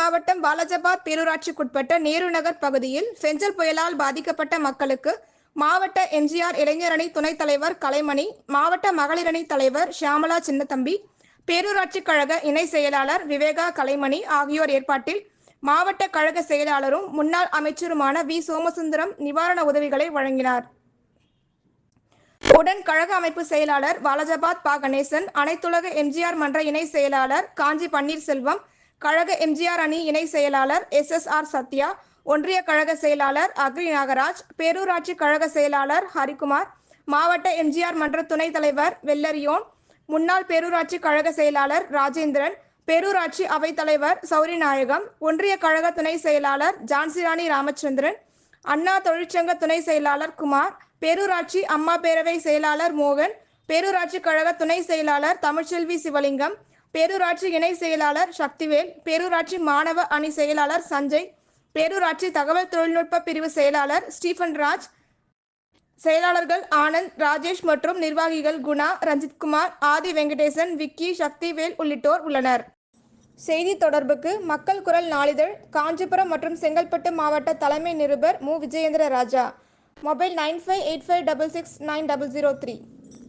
மாவட்டம் வாலாஜாபாத் பேரூராட்சிக்குட்பட்ட நேரு நகர் பகுதியில் பெஞ்சல் புயலால் பாதிக்கப்பட்ட மக்களுக்கு மாவட்ட எம்ஜிஆர் இளைஞரணி துணைத் தலைவர் கலைமணி, மாவட்ட மகளிரணி தலைவர் ஷியாமலா சின்னத்தம்பி, பேரூராட்சி கழக இணை செயலாளர் விவேகா கலைமணி ஆகியோர் ஏற்பாட்டில் மாவட்ட கழக செயலாளரும் முன்னாள் அமைச்சருமான வி. சோமசுந்தரம் நிவாரண உதவிகளை வழங்கினார். உடன் கழக அமைப்பு செயலாளர் வாலாஜாபாத் பா. கணேசன், அனைத்துலக எம்ஜிஆர் மன்ற இணை செயலாளர் காஞ்சி பன்னீர்செல்வம், கழக எம்ஜிஆர் அணி இணை செயலாளர் SSR சத்யா, ஒன்றிய கழக செயலாளர் அக்ரி நாகராஜ், பேரூராட்சி கழக செயலாளர் ஹரிக்குமார், மாவட்ட எம்ஜிஆர் மன்ற துணைத் தலைவர் வெள்ளரியோன், முன்னாள் பேரூராட்சி கழக செயலாளர் ராஜேந்திரன், பேரூராட்சி அவைத் தலைவர் சௌரிநாயகம், ஒன்றிய கழக துணை செயலாளர் ஜான்சிராணி ராமச்சந்திரன், அண்ணா தொழிற்சங்க துணை செயலாளர் குமார், பேரூராட்சி அம்மா பேரவை செயலாளர் மோகன், பேரூராட்சி கழக துணை செயலாளர் தமிழ்ச்செல்வி சிவலிங்கம், பேரூராட்சி இணை செயலாளர் சக்திவேல், பேரூராட்சி மாணவ அணி செயலாளர் சஞ்சய், பேரூராட்சி தகவல் தொழில்நுட்ப பிரிவு செயலாளர் ஸ்டீபன் ராஜ், செயலாளர்கள் ஆனந்த், ராஜேஷ் மற்றும் நிர்வாகிகள் குணா, ரஞ்சித்குமார், ஆதி வெங்கடேசன், விக்கி, சக்திவேல் உள்ளிட்டோர் உள்ளனர். செய்தி தொடர்புக்கு மக்கள் குரல் நாளிதழ், காஞ்சிபுரம் மற்றும் செங்கல்பட்டு மாவட்ட தலைமை நிருபர் மு. விஜயேந்திர ராஜா. மொபைல் 9585669003.